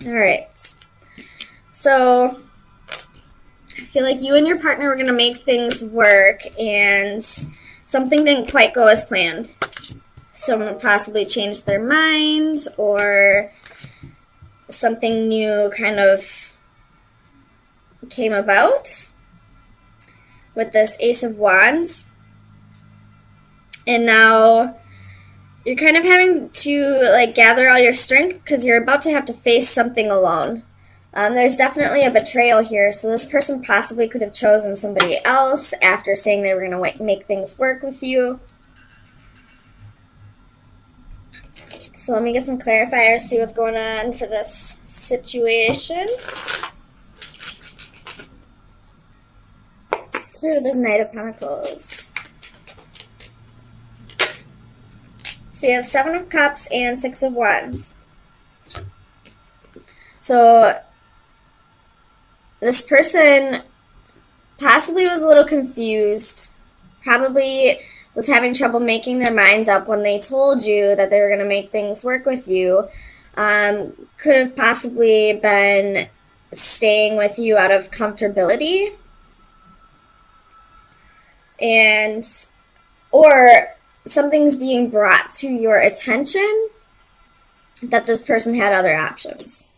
All right. So I feel like you and your partner were going to make things work, and something didn't quite go as planned. Someone possibly changed their mind, or something new kind of came about with this Ace of Wands. And now you're kind of having to gather all your strength because you're about to have to face something alone. There's definitely a betrayal here, so this person possibly could have chosen somebody else after saying they were going to make things work with you. So let me get some clarifiers, see what's going on for this situation. Let's do this Knight of Pentacles. So you have 7 of Cups and 6 of Wands. So this person possibly was a little confused, probably was having trouble making their minds up when they told you that they were going to make things work with you. Could have possibly been staying with you out of comfortability. Or something's being brought to your attention that this person had other options.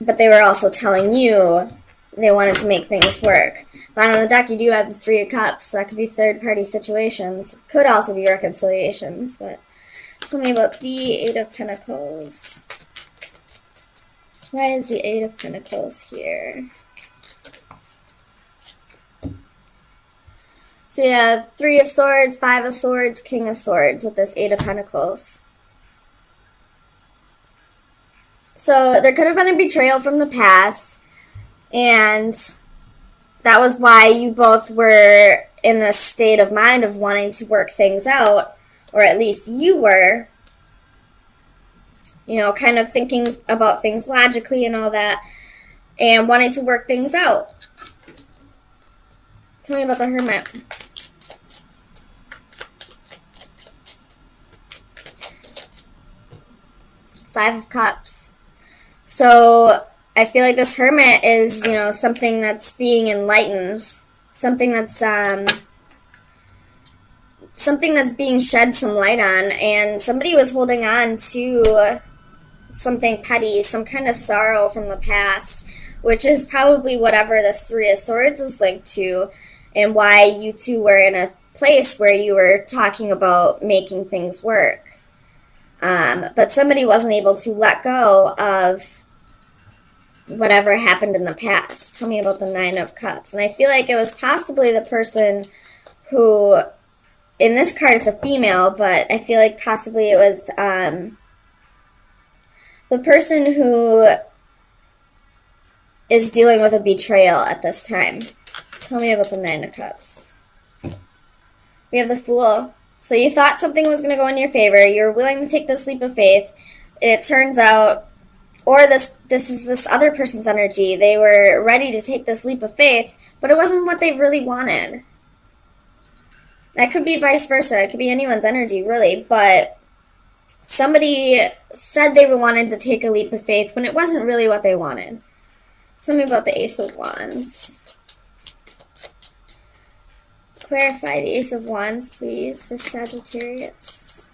But they were also telling you they wanted to make things work. But on the deck, you do have the 3 of Cups. So that could be third-party situations. Could also be reconciliations. But tell me about the 8 of Pentacles. Why is the 8 of Pentacles here? So you have 3 of Swords, 5 of Swords, King of Swords with this 8 of Pentacles. So there could have been a betrayal from the past, and that was why you both were in this state of mind of wanting to work things out, or at least you were, kind of thinking about things logically and all that, and wanting to work things out. Tell me about the Hermit. Five of Cups. So I feel like this Hermit is, something that's being enlightened, something that's being shed some light on, and somebody was holding on to something petty, some kind of sorrow from the past, which is probably whatever this 3 of Swords is linked to, and why you two were in a place where you were talking about making things work. But somebody wasn't able to let go of whatever happened in the past. Tell me about the 9 of Cups. And I feel like it was possibly the person who, in this card it's a female, but I feel like possibly it was the person who is dealing with a betrayal at this time. Tell me about the 9 of Cups. We have the Fool. So you thought something was going to go in your favor. You're willing to take this leap of faith. It turns out, or this is this other person's energy. They were ready to take this leap of faith, but it wasn't what they really wanted. That could be vice versa. It could be anyone's energy, really. But somebody said they wanted to take a leap of faith when it wasn't really what they wanted. Tell me about the Ace of Wands. Clarify the Ace of Wands, please, for Sagittarius.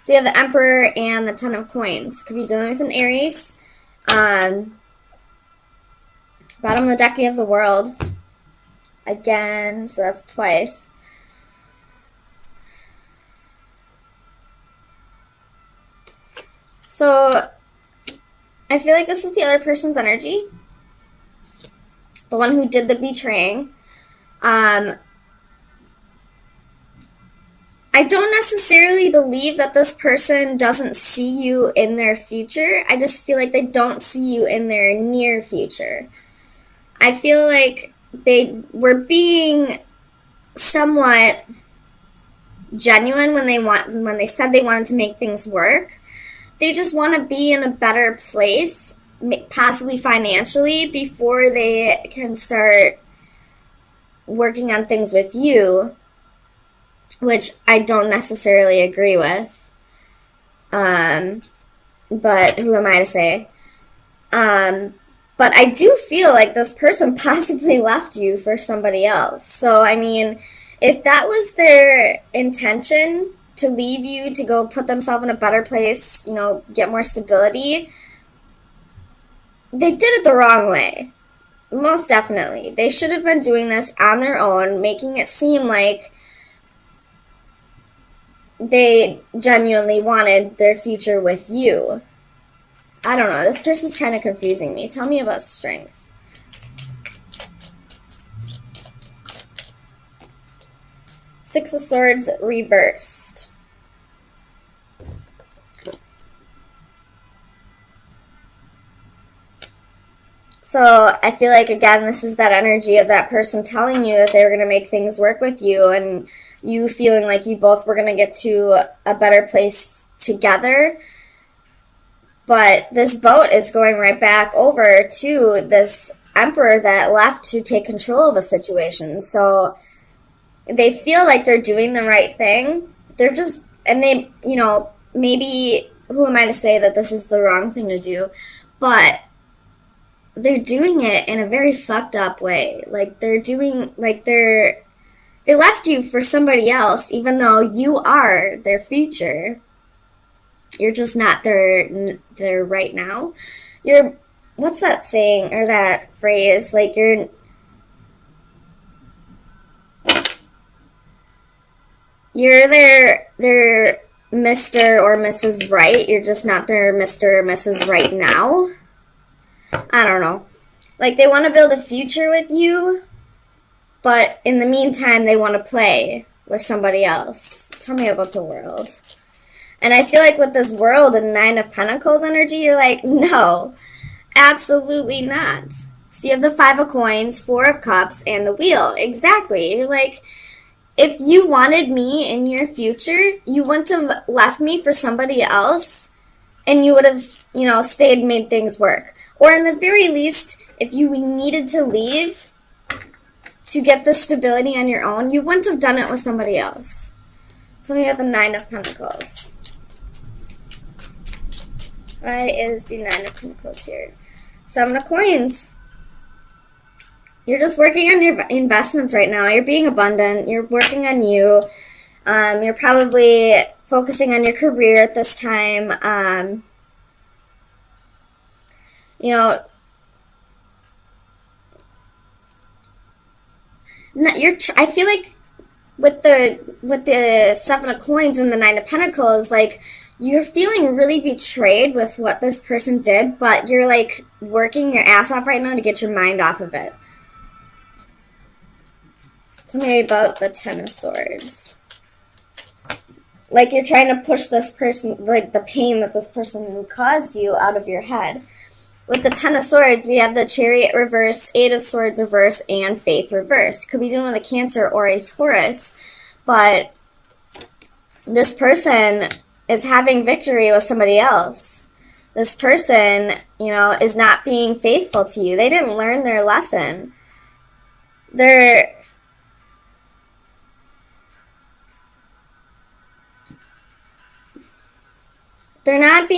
So you have the Emperor and the 10 of Coins. Could be dealing with an Aries. Bottom of the deck, you have the World. Again, so that's twice. So I feel like this is the other person's energy. The one who did the betraying. I don't necessarily believe that this person doesn't see you in their future. I just feel like they don't see you in their near future. I feel like they were being somewhat genuine when they said they wanted to make things work. They just want to be in a better place, possibly financially, before they can start working on things with you. which I don't necessarily agree with. But who am I to say? But I do feel like this person possibly left you for somebody else. So, I mean, if that was their intention to leave you to go put themselves in a better place, get more stability, they did it the wrong way. Most definitely. They should have been doing this on their own, making it seem like they genuinely wanted their future with you. I don't know. This person's kind of confusing me. Tell me about strength. Six of Swords reversed. So I feel like, again, this is that energy of that person telling you that they were going to make things work with you, and you feeling like you both were going to get to a better place together. But this boat is going right back over to this emperor that left to take control of a situation. So they feel like they're doing the right thing. They're just, and they, maybe, who am I to say that this is the wrong thing to do? But they're doing it in a very fucked up way. Like, they left you for somebody else, even though you are their future. You're just not there right now. What's that saying, or that phrase? Like, you're their Mr. or Mrs. Right. You're just not their Mr. or Mrs. Right now. I don't know. Like, they want to build a future with you, but in the meantime, they want to play with somebody else. Tell me about the World. And I feel like with this World and Nine of Pentacles energy, you're like, no, absolutely not. So you have the Five of Coins, Four of Cups, and the Wheel. Exactly. You're like, if you wanted me in your future, you wouldn't have left me for somebody else, and you would have, stayed and made things work. Or in the very least, if you needed to leave to get the stability on your own, you wouldn't have done it with somebody else. So we have the Nine of Pentacles. Why is the Nine of Pentacles here? Seven of Coins. You're just working on your investments right now. You're being abundant. You're working on you. You're probably focusing on your career at this time. I feel like with the Seven of Coins and the Nine of Pentacles, like, you're feeling really betrayed with what this person did, but you're like working your ass off right now to get your mind off of it. Tell me about the Ten of Swords. Like, you're trying to push this person, like the pain that this person caused you, out of your head. With the Ten of Swords, we have the Chariot reverse, Eight of Swords reverse, and Faith reverse. Could be dealing with a Cancer or a Taurus, but this person is having victory with somebody else. This person, is not being faithful to you. They didn't learn their lesson. They're not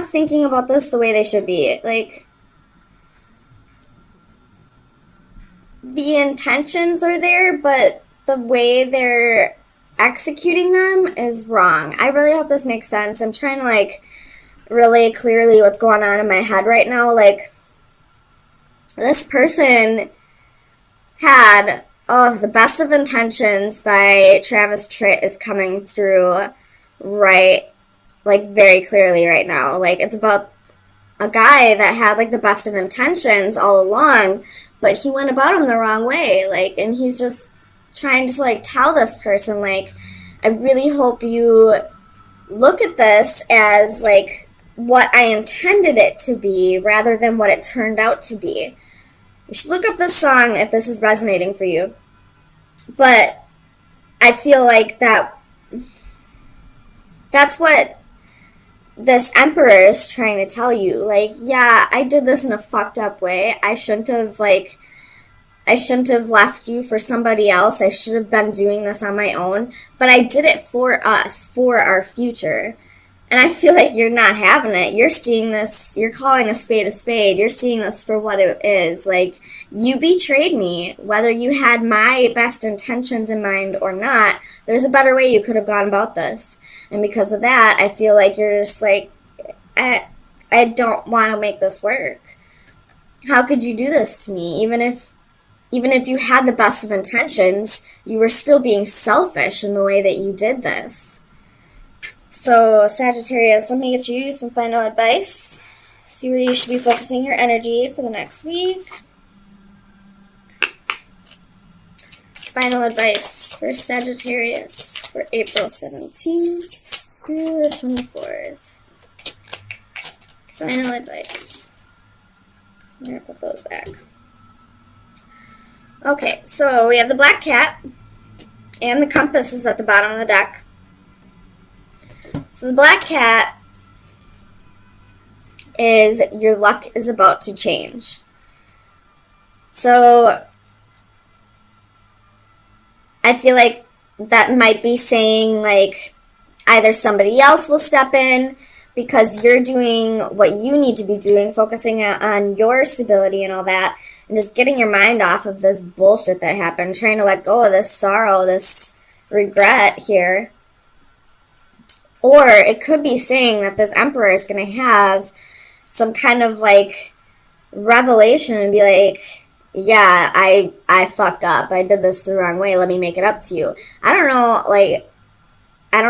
thinking about this the way they should be. Like, the intentions are there, but the way they're executing them is wrong. I really hope this makes sense. I'm trying to, like, really clearly what's going on in my head right now. Like, this person had, the Best of Intentions by Travis Tritt is coming through right, like, very clearly right now. Like, it's about a guy that had, like, the best of intentions all along, but he went about him the wrong way. Like, and he's just trying to, like, tell this person, like, I really hope you look at this as, like, what I intended it to be rather than what it turned out to be. You should look up this song if this is resonating for you. But I feel like that's what this Emperor is trying to tell you. Like, yeah, I did this in a fucked up way. I shouldn't have, like, I shouldn't have left you for somebody else. I should have been doing this on my own. But I did it for us, for our future. And I feel like you're not having it. You're seeing this, you're calling a spade a spade. You're seeing this for what it is. Like, you betrayed me. Whether you had my best intentions in mind or not, there's a better way you could have gone about this. And because of that, I feel like you're just like, I don't want to make this work. How could you do this to me? Even if you had the best of intentions, you were still being selfish in the way that you did this. So, Sagittarius, let me get you some final advice. See where you should be focusing your energy for the next week. Final advice for Sagittarius for April 17th through the 24th. Final advice. I'm going to put those back. Okay, so we have the black cat, and the compass is at the bottom of the deck. So the black cat is your luck is about to change. So I feel like that might be saying like either somebody else will step in because you're doing what you need to be doing, focusing on your stability and all that, and just getting your mind off of this bullshit that happened, trying to let go of this sorrow, this regret here. Or it could be saying that this emperor is going to have some kind of like revelation and be like, yeah, I fucked up. I did this the wrong way. Let me make it up to you. I don't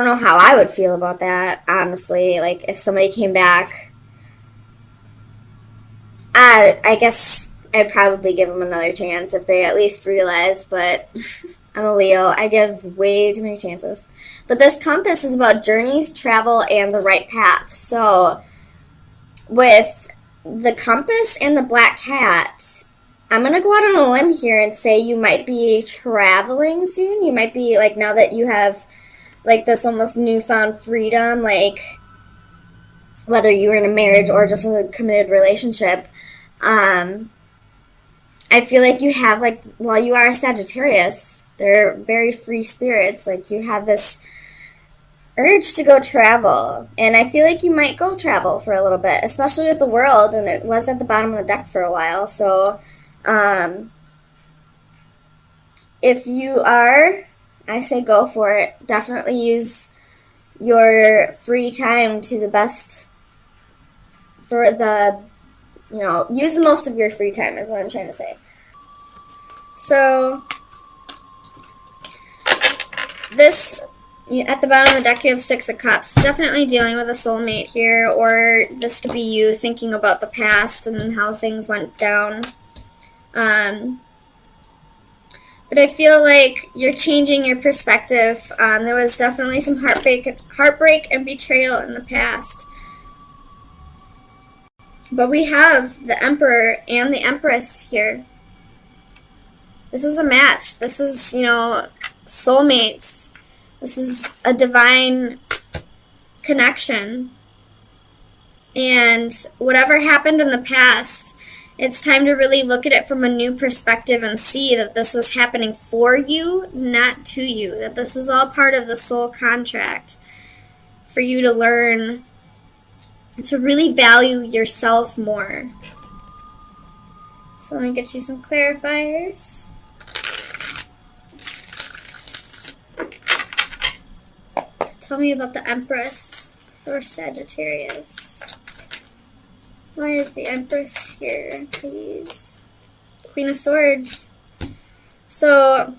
know how I would feel about that, honestly. Like, if somebody came back, I guess I'd probably give them another chance if they at least realize, but I'm a Leo. I give way too many chances. But this compass is about journeys, travel, and the right path. So, with the compass and the black cat, I'm going to go out on a limb here and say you might be traveling soon. You might be, like, now that you have, like, this almost newfound freedom, like, whether you were in a marriage or just a committed relationship, I feel like you have, like, well, you are a Sagittarius. They're very free spirits. Like, you have this urge to go travel. And I feel like you might go travel for a little bit, especially with the world. And it was at the bottom of the deck for a while. So, if you are, I say go for it. Definitely use your free time to the best for the, use the most of your free time is what I'm trying to say. So, this, at the bottom of the deck, you have Six of Cups. Definitely dealing with a soulmate here, or this could be you thinking about the past and how things went down. But I feel like you're changing your perspective. There was definitely some heartbreak and betrayal in the past. But we have the Emperor and the Empress here. This is a match. This is, soulmates. This is a divine connection. And whatever happened in the past, it's time to really look at it from a new perspective and see that this was happening for you, not to you. That this is all part of the soul contract for you to learn to really value yourself more. So let me get you some clarifiers. Tell me about the Empress for Sagittarius. Why is the Empress here, please? Queen of Swords. So,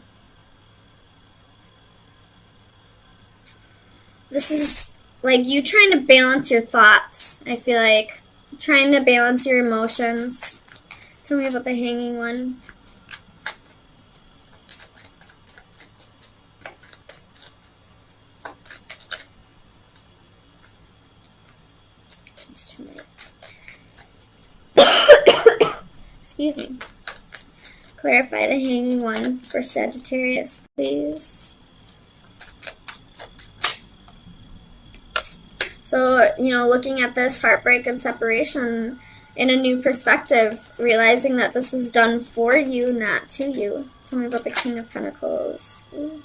this is like you trying to balance your thoughts. I feel like trying to balance your emotions. Tell me about the Hanging one. It's too many. Excuse me. Clarify the Hanging one for Sagittarius, please. So, looking at this heartbreak and separation, in a new perspective, realizing that this was done for you, not to you. Tell me about the King of Pentacles. Ooh.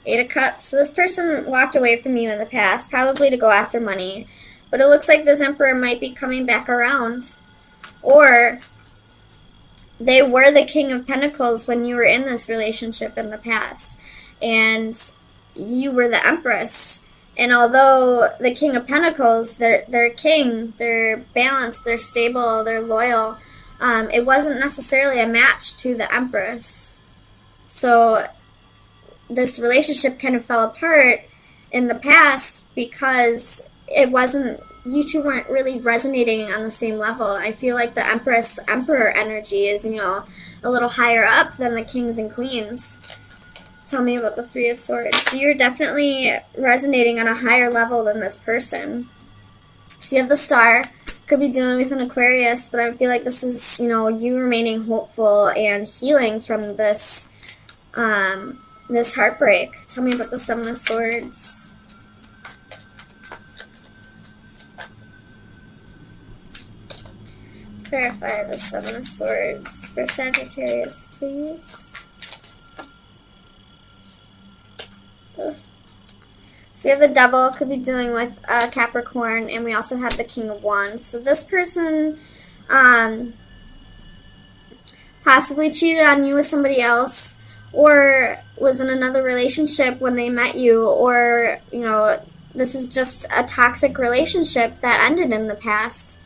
Eight of Cups. So this person walked away from you in the past, probably to go after money. But it looks like this Emperor might be coming back around. Or they were the King of Pentacles when you were in this relationship in the past. And you were the Empress. And although the King of Pentacles, they're king, they're balanced, they're stable, they're loyal, it wasn't necessarily a match to the Empress. So this relationship kind of fell apart in the past because it wasn't, you two weren't really resonating on the same level. I feel like the Empress Emperor energy is, you know, a little higher up than the kings and queens. Tell me about the Three of Swords. So you're definitely resonating on a higher level than this person. So you have the Star. Could be dealing with an Aquarius, but I feel like this is, you know, you remaining hopeful and healing from this this heartbreak. Tell me about the Seven of Swords. Clarify the Seven of Swords for Sagittarius, please. So we have the Devil, could be dealing with Capricorn, and we also have the King of Wands. So this person possibly cheated on you with somebody else, or was in another relationship when they met you, or, you know, this is just a toxic relationship that ended in the past.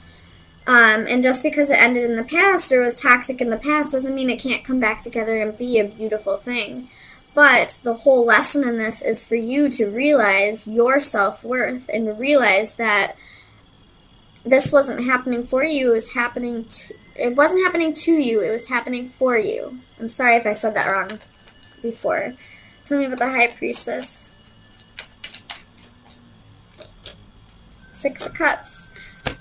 And just because it ended in the past or was toxic in the past doesn't mean it can't come back together and be a beautiful thing. But the whole lesson in this is for you to realize your self-worth and realize that this wasn't happening for you, it was happening to, it wasn't happening to you, it was happening for you. I'm sorry if I said that wrong before. Tell me about the High Priestess. Six of Cups.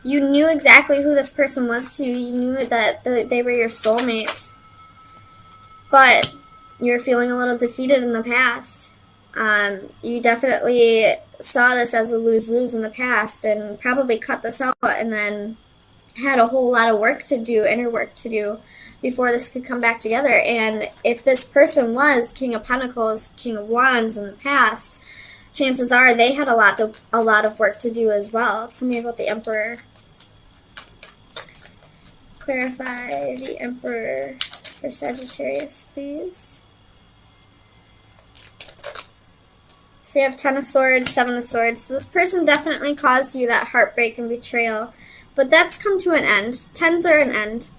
You knew exactly who this person was to you. You knew that they were your soulmate. But you're feeling a little defeated in the past. You definitely saw this as a lose-lose in the past and probably cut this out and then had a whole lot of work to do, inner work to do, before this could come back together. And if this person was King of Pentacles, King of Wands in the past, chances are they had a lot of work to do as well. Tell me about the Emperor. Clarify the Emperor for Sagittarius, please. So you have Ten of Swords, Seven of Swords. So this person definitely caused you that heartbreak and betrayal, but that's come to an end. Tens are an end.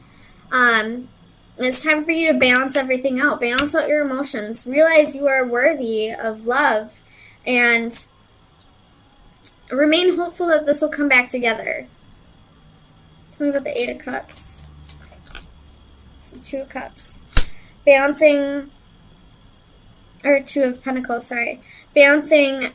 It's time for you to balance everything out. Balance out your emotions. Realize you are worthy of love, and remain hopeful that this will come back together. Tell me about the Eight of Cups. So Two of Cups. Balancing, or Two of Pentacles, sorry. Balancing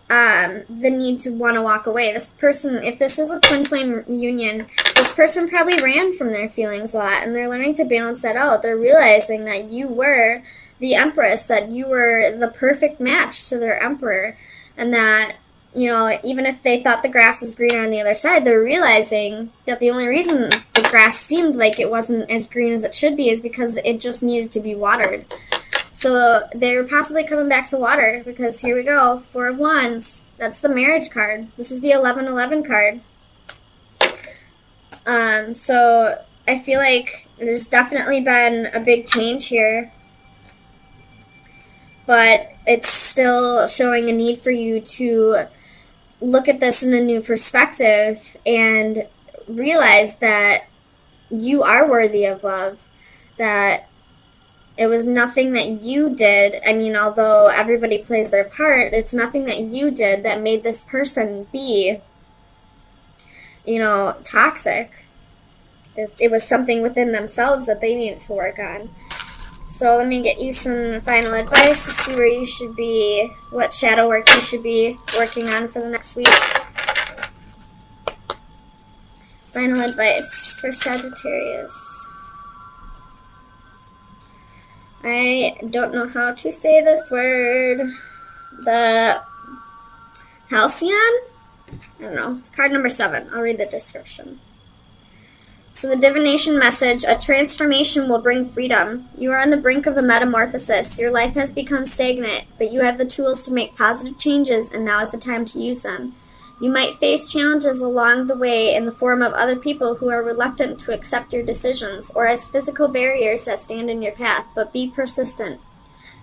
the need to want to walk away. This person, if this is a twin flame union, this person probably ran from their feelings a lot, and they're learning to balance that out. They're realizing that you were the Empress, that you were the perfect match to their Emperor, and that, you know, even if they thought the grass was greener on the other side, they're realizing that the only reason the grass seemed like it wasn't as green as it should be is because it just needed to be watered. So they're possibly coming back to water, because here we go, Four of Wands. That's the marriage card. This is the 11-11 card. So I feel like there's definitely been a big change here, but it's still showing a need for you to look at this in a new perspective and realize that you are worthy of love, that it was nothing that you did. I mean, although everybody plays their part, it's nothing that you did that made this person be, you know, toxic. It was something within themselves that they needed to work on. So let me get you some final advice to see where you should be, what shadow work you should be working on for the next week. Final advice for Sagittarius. I don't know how to say this word. The Halcyon? I don't know. It's card number 7. I'll read the description. So the divination message, a transformation will bring freedom. You are on the brink of a metamorphosis. Your life has become stagnant, but you have the tools to make positive changes, and now is the time to use them. You might face challenges along the way in the form of other people who are reluctant to accept your decisions, or as physical barriers that stand in your path, but be persistent.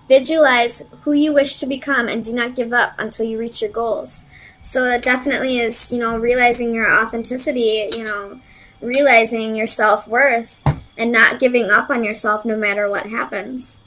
Visualize who you wish to become and do not give up until you reach your goals. So that definitely is, realizing your authenticity, realizing your self-worth and not giving up on yourself no matter what happens.